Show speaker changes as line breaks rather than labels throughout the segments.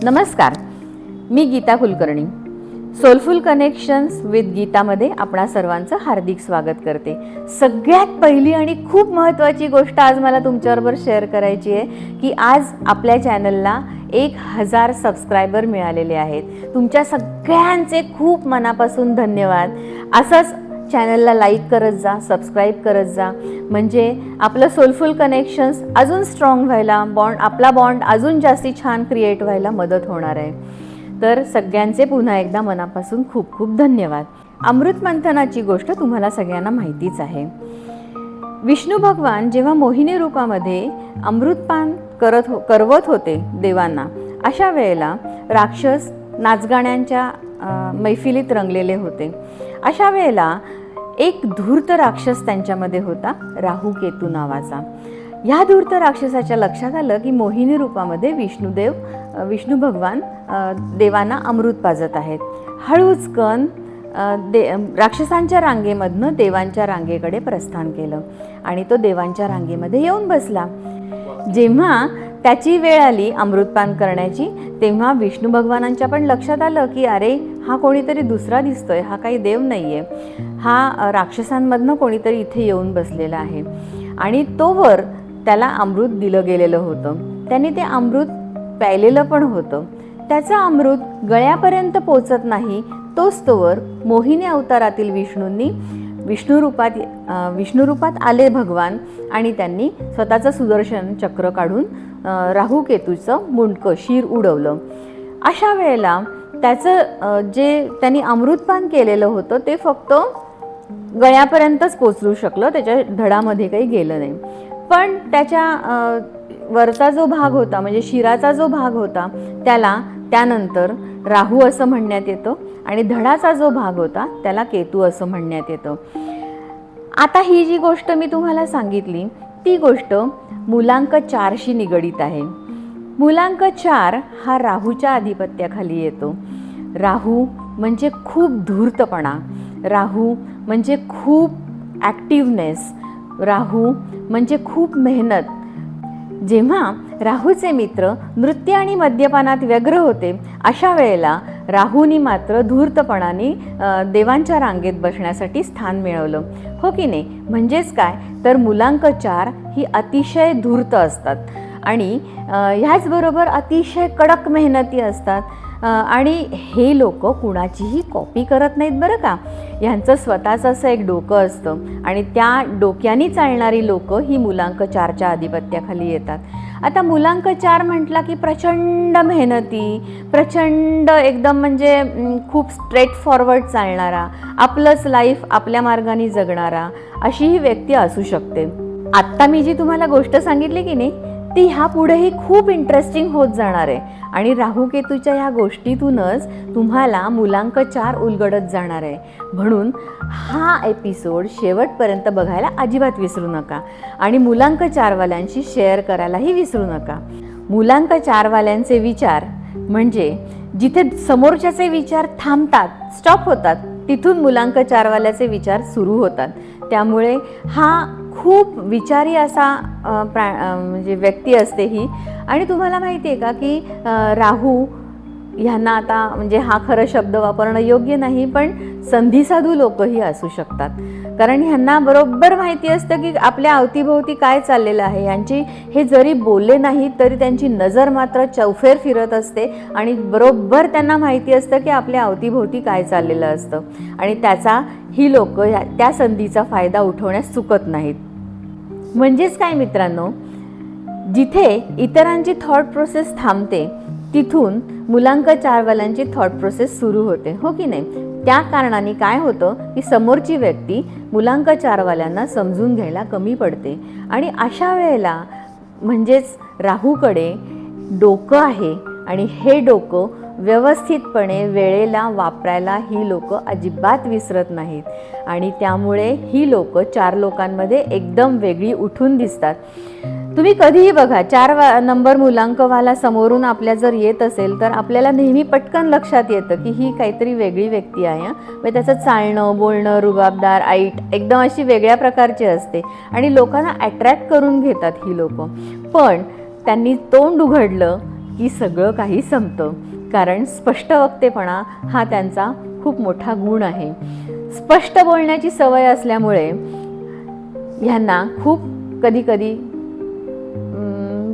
नमस्कार, मी Geeta Kulkarni. Soulful connections with गीतामध्ये आपणा सर्वांचं हार्दिक स्वागत करते. सगळ्यात पहिली आणि खूप महत्त्वाची गोष्ट आज मला तुमच्याबरोबर शेअर करायची आहे की आज आपल्या चॅनलला 1000 सबस्क्रायबर मिळालेले आहेत. तुमच्या सगळ्यांचे खूप मनापासून धन्यवाद. असंच चॅनलला लाईक करत जा, सबस्क्राईब करत जा, म्हणजे आपलं सोलफुल कनेक्शन्स अजून स्ट्रॉंग व्हायला, आपला बॉन्ड अजून जास्ती छान क्रिएट व्हायला मदत होणार आहे. तर सगळ्यांचे पुन्हा एकदा मनापासून खूप खूप धन्यवाद. अमृत मंथनाची गोष्ट तुम्हाला सगळ्यांना माहितीच आहे. विष्णू भगवान जेव्हा मोहिनी रूपामध्ये अमृतपान करवत होते देवांना, अशा वेळेला राक्षस नाचगाण्यांच्या मैफिलीत रंगलेले होते. अशा वेळेला एक धूर्त राक्षस त्यांच्यामध्ये होता, राहू केतू नावाचा. ह्या धूर्त राक्षसाच्या लक्षात आलं की मोहिनी रूपामध्ये विष्णू भगवान देवांना अमृत पाजत आहेत. हळूच कण राक्षसांच्या रांगेमधनं देवांच्या रांगेकडे प्रस्थान केलं आणि तो देवांच्या रांगेमध्ये येऊन बसला. जेव्हा त्याची वेळ आली अमृतपान करण्याची, तेव्हा विष्णू भगवानांच्या पण लक्षात आलं की अरे, हा कोणीतरी दुसरा दिसतोय, हा काही देव नाही आहे, हा राक्षसांमधनं कोणीतरी इथे येऊन बसलेला आहे. आणि तोवर त्याला अमृत दिलं गेलेलं होतं. त्यांनी ते अमृत प्यायलेलं पण होतं. त्याचं अमृत गळ्यापर्यंत पोचत नाही तोच तोवर मोहिनी अवतारातील विष्णूंनी विष्णू रूपात आले भगवान, आणि त्यांनी स्वतःचं सुदर्शन चक्र काढून राहू केतूचं मुंडकं शिर उडवलं. अशा वेळेला त्याचं जे त्यांनी अमृतपान केलेलं होतं ते फक्त गळ्यापर्यंतच पोचू शकलं, त्याच्या धडामध्ये काही गेलं नाही. पण त्याच्या वरचा जो भाग होता, म्हणजे शिराचा जो भाग होता, त्याला त्यानंतर राहू असं म्हणण्यात येतं आणि धडाचा जो भाग होता त्याला केतू असं म्हणण्यात येतं. आता ही जी गोष्ट मी तुम्हाला सांगितली ती गोष्ट मूलांक 4शी निगडीत आहे. मूलांक 4 हा राहूच्या आधिपत्याखाली येतो. राहू म्हणजे खूप धूर्तपणा, राहू म्हणजे खूप ॲक्टिव्हनेस, राहू म्हणजे खूप मेहनत. जेव्हा राहूचे मित्र नृत्य आणि मद्यपानात व्यग्र होते, अशा वेळेला राहूनी मात्र धूर्तपणाने देवांच्या रांगेत बसण्यासाठी स्थान मिळवलं, हो की नाही? म्हणजेच काय तर मूलांक 4 ही अतिशय धूर्त असतात आणि ह्याचबरोबर अतिशय कडक मेहनती असतात. आणि हे लोक कुणाचीही कॉपी करत नाहीत बरं का. ह्यांचं स्वतःचं असं एक डोकं असतं आणि त्या डोक्याने चालणारी लोक ही मूलांक 4च्या आधिपत्याखाली येतात. आता मूलांक 4 म्हटला की प्रचंड मेहनती, प्रचंड एकदम म्हणजे खूप स्ट्रेट फॉरवर्ड चालणारा, आपलंच लाईफ आपल्या मार्गाने जगणारा अशी ही व्यक्ती असू शकते. आत्ता मी जी तुम्हाला गोष्ट सांगितली की नाही, ती ह्या पुढेही खूप इंटरेस्टिंग होत जाणार आहे आणि राहू केतूच्या ह्या गोष्टीतूनच तुम्हाला मूलांक 4 उलगडत जाणार आहे. म्हणून हा एपिसोड शेवटपर्यंत बघायला अजिबात विसरू नका आणि मूलांक 4 वाल्यांशी शेअर करायलाही विसरू नका. मूलांक 4 वाल्यांचे विचार म्हणजे जिथे समोरच्याचे विचार थांबतात, स्टॉप होतात, तिथून मूलांक 4 वाल्याचे विचार सुरू होतात. त्यामुळे हा खूप विचारी असा म्हणजे व्यक्ती असते ही. आणि तुम्हाला माहिती आहे का की राहू ह्यांना आता म्हणजे हा खरं शब्द वापरणं योग्य नाही, पण संधीसाधू लोकही असू शकतात. कारण ह्यांना बरोबर माहिती असतं की आपल्या अवतीभोवती काय चाललेलं आहे. ह्यांची हे जरी बोलले नाही तरी त्यांची नजर मात्र चौफेर फिरत असते आणि बरोबर त्यांना माहिती असतं की आपल्या अवतीभोवती काय चाललेलं असतं आणि त्याचा ही लोक त्या संधीचा फायदा उठवण्यास चुकत नाहीत. म्हणजेच काय मित्रांनो, जिथे इतरांची थॉट प्रोसेस थांबते तिथून मूलांक 4 वाल्यांची थॉट प्रोसेस सुरू होते, हो की नाही? त्या कारणाने काय होतं की समोरची व्यक्ती मूलांक 4 वाल्यांना समजून घ्यायला कमी पडते आणि अशा वेळेला म्हणजेच राहूकडे डोकं आहे आणि हे डोकं व्यवस्थितपणे वेळेला वापरायला ही लोक अजिबात विसरत नाहीत आणि त्यामुळे ही लोक 4 लोकांमध्ये एकदम वेगळी उठून दिसतात. तुम्ही कधीही बघा, 4 नंबर मूलांकवाला समोरून आपल्या जर येत असेल तर आपल्याला नेहमी पटकन लक्षात येतं की ही काहीतरी वेगळी व्यक्ती आहे. म्हणजे त्याचं चालणं, बोलणं, रुबाबदार, ऐट एकदम अशी वेगळ्या प्रकारची असते आणि लोकांना अट्रॅक्ट करून घेतात ही लोक. पण त्यांनी तोंड उघडलं की सगळं काही संपतं. कारण स्पष्ट वक्तेपणा हा त्यांचा खूप मोठा गुण आहे. स्पष्ट बोलण्याची सवय असल्यामुळे ह्यांना खूप कधी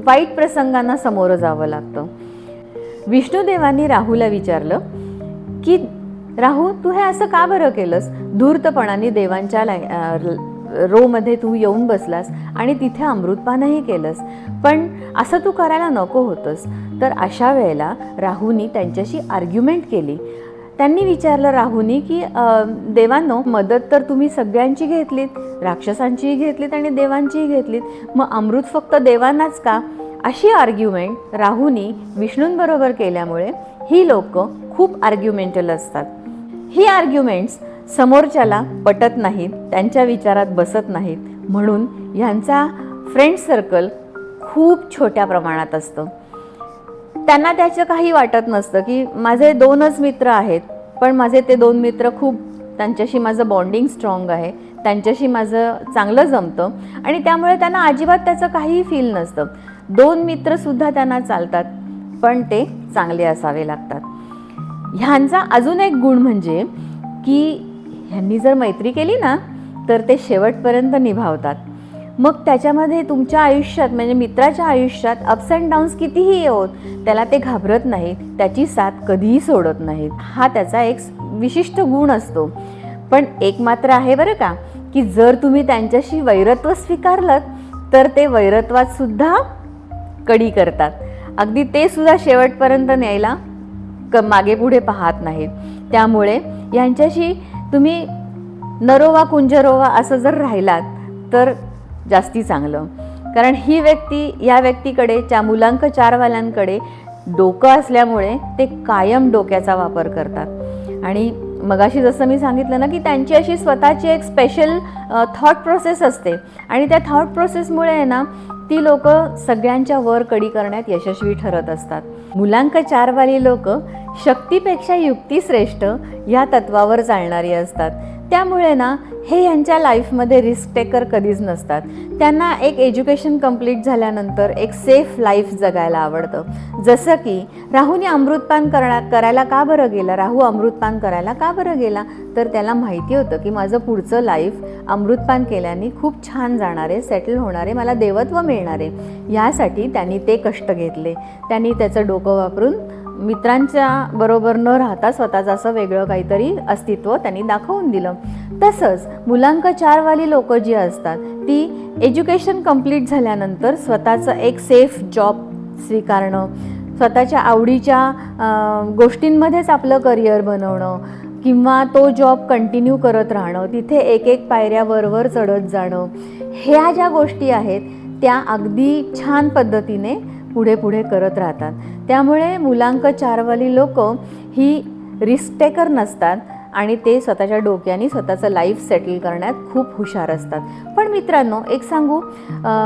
वाईट प्रसंगांना सामोरं जावं लागतं. विष्णुदेवांनी राहूला विचारलं की राहू, तू हे असं का बरं केलंस? धूर्तपणाने देवांच्या रोमध्ये तू येऊन बसलास आणि तिथे अमृतपानही केलंस, पण असं तू करायला नको होतंस. तर अशा वेळेला राहूनी त्यांच्याशी आर्ग्युमेंट केली. त्यांनी विचारलं राहूनी की देवांनो, मदत तर तुम्ही सगळ्यांची घेतलीत, राक्षसांचीही घेतलीत आणि देवांचीही घेतलीत, मग अमृत फक्त देवांनाच का? अशी आर्ग्युमेंट राहूनी विष्णूंबरोबर केल्यामुळे ही लोक खूप आर्ग्युमेंटल असतात. ही आर्ग्युमेंट्स समोरच्याला पटत नाहीत, त्यांच्या विचारात बसत नाहीत, म्हणून ह्यांचा फ्रेंड सर्कल खूप छोट्या प्रमाणात असतं. त्यांना त्याचं काही वाटत नसतं की माझे 2च मित्र आहेत, पण माझे ते 2 मित्र खूप, त्यांच्याशी माझं बॉन्डिंग स्ट्रॉंग आहे, त्यांच्याशी माझं चांगलं जमतं आणि त्यामुळे त्यांना अजिबात त्याचं काहीही फील नसतं. 2 मित्रसुद्धा त्यांना चालतात, पण ते चांगले असावे लागतात. ह्यांचा अजून एक गुण म्हणजे की ह्यांनी जर मैत्री केली ना तर ते शेवटपर्यंत निभावतात. मग त्याच्यामध्ये तुमच्या आयुष्यात म्हणजे मित्राच्या आयुष्यात अप्स अँड डाऊन्स कितीही येवोत, त्याला ते घाबरत नाहीत, त्याची साथ कधीही सोडत नाहीत. हा त्याचा एक विशिष्ट गुण असतो. पण एक मात्र आहे बरं का, की जर तुम्ही त्यांच्याशी वैरत्व स्वीकारलं तर ते वैरत्वात सुद्धा कडी करतात. अगदी ते सुद्धा शेवटपर्यंत न्यायला मागे पुढे पाहत नाहीत. त्यामुळे यांच्याशी तुम्ही नरोवा कुंजरोवा असं जर राहिलात तर जास्ती चांगलं. कारण ही व्यक्ती, या व्यक्तीकडे, त्या मुलांक 4वाल्यांकडे डोकं असल्यामुळे ते कायम डोक्याचा वापर करतात. आणि मगाशी जसं मी सांगितलं ना की त्यांची अशी स्वतःची एक स्पेशल थॉट प्रोसेस असते आणि त्या थॉट प्रोसेसमुळे आहे ना ती लोक सगळ्यांच्या वर कडी करण्यात यशस्वी ठरत असतात. मुलांक 4वाली लोक शक्तीपेक्षा युक्ती श्रेष्ठ या तत्वावर चालणारी असतात. त्यामुळे ना हे यांच्या लाईफमध्ये रिस्क टेकर कधीच नसतात. त्यांना एक एज्युकेशन कंप्लीट झाल्यानंतर एक सेफ लाईफ जगायला आवडतं. जसं की राहूने अमृतपान करायला का बरं गेला? राहू अमृतपान करायला का बरं गेला? तर त्याला माहिती होतं की माझं पुढचं लाईफ अमृतपान केल्याने खूप छान जाणार आहे, सेटल होणार आहे, मला देवत्व मिळणार आहे. यासाठी त्यांनी ते कष्ट घेतले. त्यांनी त्याचं डोकं वापरून मित्रांच्या बरोबर न राहता स्वतःचं असं वेगळं काहीतरी अस्तित्व त्यांनी दाखवून दिलं. तसंच मुलांक 4वाली लोक जी असतात ती एज्युकेशन कंप्लीट झाल्यानंतर स्वतःचं एक सेफ जॉब स्वीकारणं, स्वतःच्या आवडीच्या गोष्टींमध्येच आपलं करिअर बनवणं किंवा तो जॉब कंटिन्यू करत राहणं, तिथे एक एक पायऱ्या वर चढत जाणं, ह्या ज्या गोष्टी आहेत त्या अगदी छान पद्धतीने पुढे करत राहतात. त्यामुळे मुलांक 4वाली लोक ही रिस्क टेकर नसतात आणि ते स्वतःच्या डोक्याने स्वतःचं लाईफ सेटल करण्यात खूप हुशार असतात. पण मित्रांनो, एक सांगू,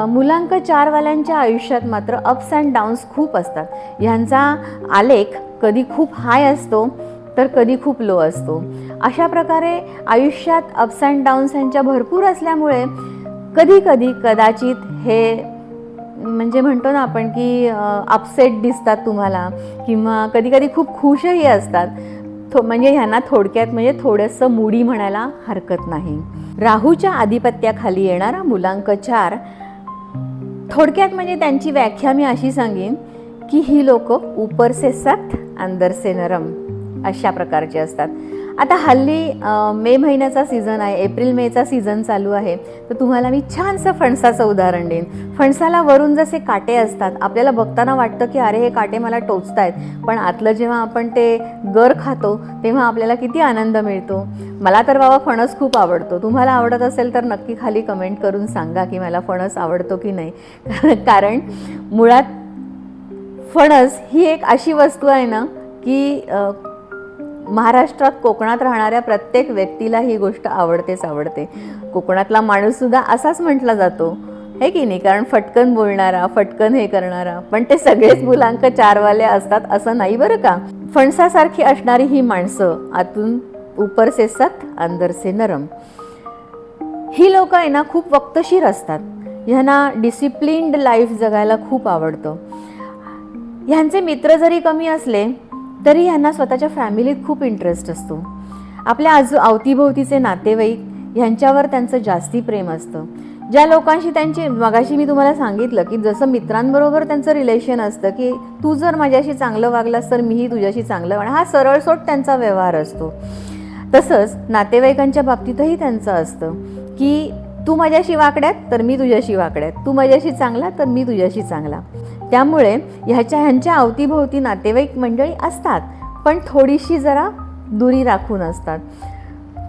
मुलांक 4वाल्यांच्या आयुष्यात मात्र अप्स अँड डाऊन्स खूप असतात. ह्यांचा आलेख कधी खूप हाय असतो तर कधी खूप लो असतो. अशा प्रकारे आयुष्यात अप्स अँड डाऊन्स ह्यांच्या भरपूर असल्यामुळे कधी कदाचित हे म्हणजे म्हणतो ना आपण की अपसेट दिसतात तुम्हाला किंवा कधी खूप खुशही असतात. म्हणजे ह्यांना थोडक्यात म्हणजे थोडंसं मूडी म्हणायला हरकत नाही. राहूच्या आधिपत्याखाली येणारा मुलांक 4, थोडक्यात म्हणजे त्यांची व्याख्या मी अशी सांगेन की ही लोक ऊपर से सख्त अंदर से नरम अशा प्रकारचे असतात. आता हल्ली मे महिन्याचा सीझन आहे, एप्रिल मेचा सीझन चालू आहे, तर तुम्हाला मी छानसं फणसाचं उदाहरण देईन. फणसाला वरून जसे काटे असतात, आपल्याला बघताना वाटतं की अरे हे काटे मला टोचतायत, पण आतलं जेव्हा आपण ते गर खातो तेव्हा आपल्याला किती आनंद मिळतो. मला तर बाबा फणस खूप आवडतो. तुम्हाला आवडत असेल तर नक्की खाली कमेंट करून सांगा की मला फणस आवडतो की नाही. कारण मुळात फणस ही एक अशी वस्तू आहे ना की महाराष्ट्रात, कोकणात राहणाऱ्या प्रत्येक व्यक्तीला ही गोष्ट आवडते. कोकणातला माणूससुद्धा असाच म्हटला जातो, हे की नाही? कारण फटकन बोलणारा, फटकन हे करणारा. पण ते सगळेच मुलांक 4वाले असतात असं नाही बरं का. फणसासारखी असणारी ही माणसं आतून ऊपर से सख्त अंदर से नरम, ही लोक आहे ना खूप वक्तशीर असतात. ह्यांना डिसिप्लिन्ड लाईफ जगायला खूप आवडतं. ह्यांचे मित्र जरी कमी असले तरी ह्यांना स्वतःच्या फॅमिलीत खूप इंटरेस्ट असतो. आपल्या अवतीभोवतीचे नातेवाईक ह्यांच्यावर त्यांचं जास्ती प्रेम असतं. ज्या लोकांशी त्यांची मगाशी मी तुम्हाला सांगितलं की जसं मित्रांबरोबर त्यांचं रिलेशन असतं की तू जर माझ्याशी चांगलं वागलास तर मीही तुझ्याशी चांगलं वागणार, हा सरळसोट त्यांचा व्यवहार असतो. तसंच नातेवाईकांच्या बाबतीतही त्यांचं असतं की तू माझ्याशी वाकड्यात तर मी तुझ्याशी वाकड्यात, तू माझ्याशी चांगला तर मी तुझ्याशी चांगला. त्यामुळे ह्यांच्या अवतीभोवती नातेवाईक मंडळी असतात, पण थोडीशी जरा दुरी राखून असतात.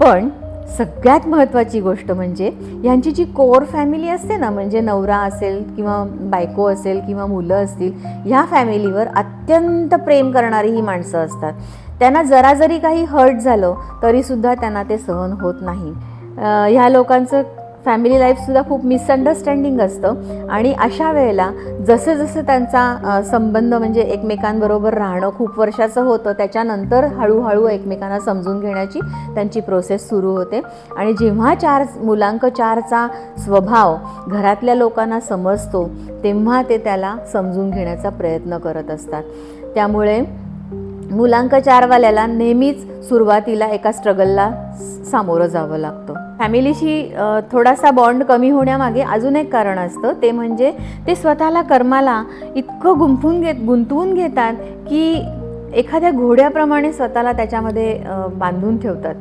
पण सगळ्यात महत्त्वाची गोष्ट म्हणजे ह्यांची जी कोर फॅमिली असते ना, म्हणजे नवरा असेल किंवा बायको असेल किंवा मुलं असतील, ह्या फॅमिलीवर अत्यंत प्रेम करणारी ही माणसं असतात. त्यांना जरा जरी काही हर्ट झालं तरीसुद्धा त्यांना ते सहन होत नाही. ह्या लोकांचं फॅमिली लाईफसुद्धा खूप मिसअंडरस्टँडिंग असतं आणि अशा वेळेला जसं जसं त्यांचा संबंध म्हणजे एकमेकांबरोबर राहणं खूप वर्षाचं होतं, त्याच्यानंतर हळूहळू एकमेकांना समजून घेण्याची त्यांची प्रोसेस सुरू होते. आणि जेव्हा मुलांक 4चा स्वभाव घरातल्या लोकांना समजतो तेव्हा ते त्याला समजून घेण्याचा प्रयत्न करत असतात. त्यामुळे मुलांक 4वाल्याला नेहमीच सुरुवातीला एका स्ट्रगलला सामोरं जावं लागतं. फॅमिलीशी थोडासा बॉन्ड कमी होण्यामागे अजून एक कारण असतं, ते म्हणजे ते स्वतःला कर्माला इतकं गुंतवून घेतात की एखाद्या घोड्याप्रमाणे स्वतःला त्याच्यामध्ये बांधून ठेवतात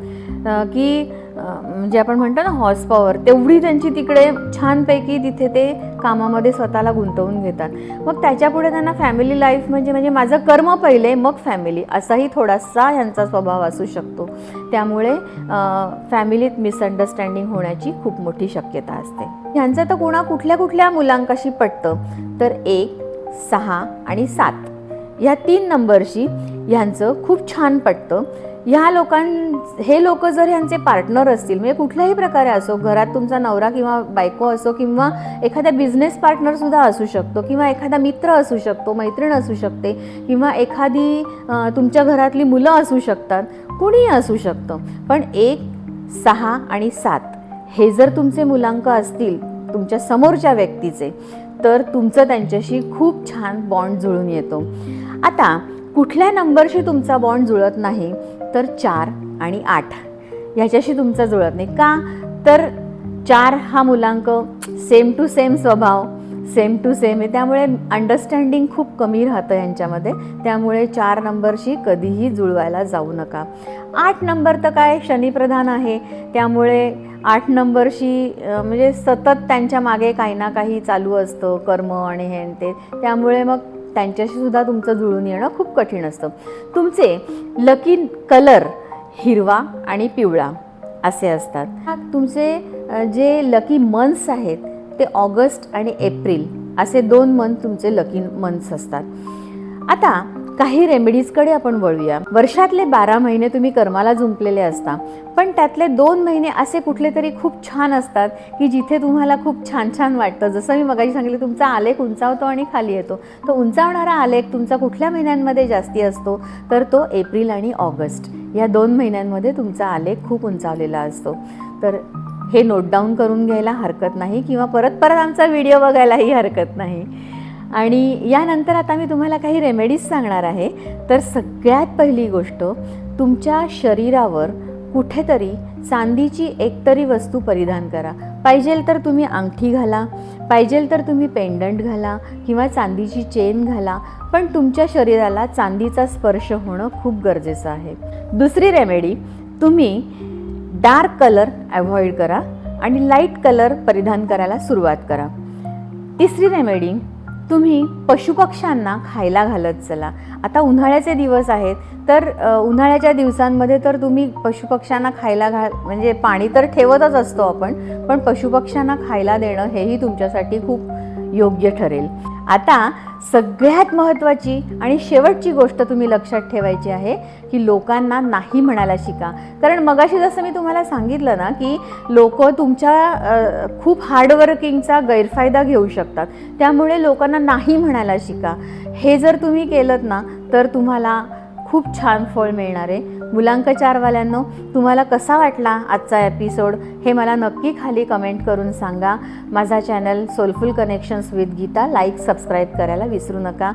की म्हणजे आपण म्हणतो ना हॉर्स पॉवर, तेवढी त्यांची तिकडे छानपैकी तिथे ते कामामध्ये स्वतःला गुंतवून घेतात. मग त्याच्यापुढे त्यांना फॅमिली लाईफ म्हणजे माझं कर्म पहिले मग फॅमिली असाही थोडासा ह्यांचा स्वभाव असू शकतो. त्यामुळे फॅमिलीत मिसअंडरस्टँडिंग होण्याची खूप मोठी शक्यता असते. ह्यांचं तर कुठल्या मुलांकाशी पटतं तर 1, 6 आणि 7 ह्या 3 नंबरशी ह्यांचं खूप छान पटतं. हे लोक जर ह्यांचे पार्टनर असतील म्हणजे कुठल्याही प्रकारे असो, घरात तुमचा नवरा किंवा बायको असो किंवा एखादा बिझनेस पार्टनरसुद्धा असू शकतो किंवा एखादा मित्र असू शकतो, मैत्रीण असू शकते किंवा एखादी तुमच्या घरातली मुलं असू शकतात, कुणीही असू शकतं. पण 1, 6 आणि 7 हे जर तुमचे मुलांक असतील तुमच्या समोरच्या व्यक्तीचे तर तुमचं त्यांच्याशी खूप छान बॉन्ड जुळून येतो. आता कुठल्या नंबरशी तुमचा बॉन्ड जुळत नाही तर 4 आणि 8 ह्याच्याशी तुमचा जुळत नाही. का तर 4 हा मुलांक सेम टू सेम स्वभाव, सेम टू सेम आहे, त्यामुळे अंडरस्टँडिंग खूप कमी राहतं यांच्यामध्ये. त्यामुळे 4 नंबरशी कधीही जुळवायला जाऊ नका. 8 नंबर तर काय शनिप्रधान आहे, त्यामुळे 8 नंबरशी म्हणजे सतत त्यांच्या मागे काही ना काही चालू असतं, कर्म आणि हे ते, त्यामुळे मग त्यांच्याशी सुद्धा तुमचं जुळून येणं खूप कठीण असतं. तुमचे लकी कलर हिरवा आणि पिवळा असे असतात. तुमचे जे लकी मंथ्स आहेत ते ऑगस्ट आणि एप्रिल असे 2 मंथ तुमचे लकी मंथ्स असतात. आता काही रेमेडीजकडे आपण वळूया. वर्षातले 12 महिने तुम्ही कर्माला जुंपलेले असता, पण त्यातले 2 महिने असे कुठले तरी खूप छान असतात की जिथे तुम्हाला खूप छान छान वाटतं. जसं मी मगाशी सांगितलं, तुमचा आलेख उंचावतो आणि खाली येतो. तो उंचावणारा आलेख तुमचा कुठल्या महिन्यांमध्ये जास्ती असतो तर तो एप्रिल आणि ऑगस्ट या 2 महिन्यांमध्ये तुमचा आलेख खूप उंचावलेला असतो. तर हे नोट डाऊन करून घ्यायला हरकत नाही किंवा परत आमचा व्हिडिओ बघायलाही हरकत नाही. आणि यानंतर आता मी तुम्हाला काही रेमेडीज सांगणार आहे. तर सगळ्यात पहिली गोष्ट, तुमच्या शरीरावर कुठेतरी चांदीची एकतरी वस्तू परिधान करा. पाहिजेल तर तुम्ही अंगठी घाला, पाहिजेल तर तुम्ही पेंडंट घाला किंवा चांदीची चेन घाला, पण तुमच्या शरीराला चांदीचा स्पर्श होणं खूप गरजेचं आहे. दुसरी रेमेडी, तुम्ही डार्क कलर अवॉइड करा आणि लाईट कलर परिधान करायला सुरुवात करा. तिसरी रेमेडी, तुम्ही पशुपक्ष्यांना खायला घालत चला. आता उन्हाळ्याचे दिवस आहेत, तर उन्हाळ्याच्या दिवसांमध्ये तर तुम्ही पशुपक्ष्यांना खायला म्हणजे पाणी तर ठेवतच असतो आपण, पण पशुपक्ष्यांना खायला देणं हेही तुमच्यासाठी खूप योग्य ठरेल. आता सगळ्यात महत्त्वाची आणि शेवटची गोष्ट तुम्ही लक्षात ठेवायची आहे की लोकांना नाही म्हणायला शिका. कारण मगाशी जसं मी तुम्हाला सांगितलं ना की लोक तुमच्या खूप हार्डवर्किंगचा गैरफायदा घेऊ शकतात, त्यामुळे लोकांना नाही म्हणायला शिका. हे जर तुम्ही केलं ना तर तुम्हाला खूप छान फळ मिळणार आहे. मुलांक 4वाल्यांनो, तुम्हाला कसा वाटला आजचा एपिसोड हे मला नक्की खाली कमेंट करून सांगा. माझा channel soulful connections with Geeta like subscribe करायला विसरू नका.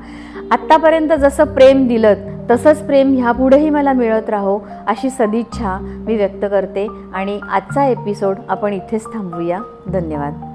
आत्तापर्यंत जसं प्रेम दिलं तसंच प्रेम ह्यापुढेही मला मिळत राहो अशी सदिच्छा मी व्यक्त करते आणि आजचा एपिसोड आपण इथेच थांबवूया. धन्यवाद.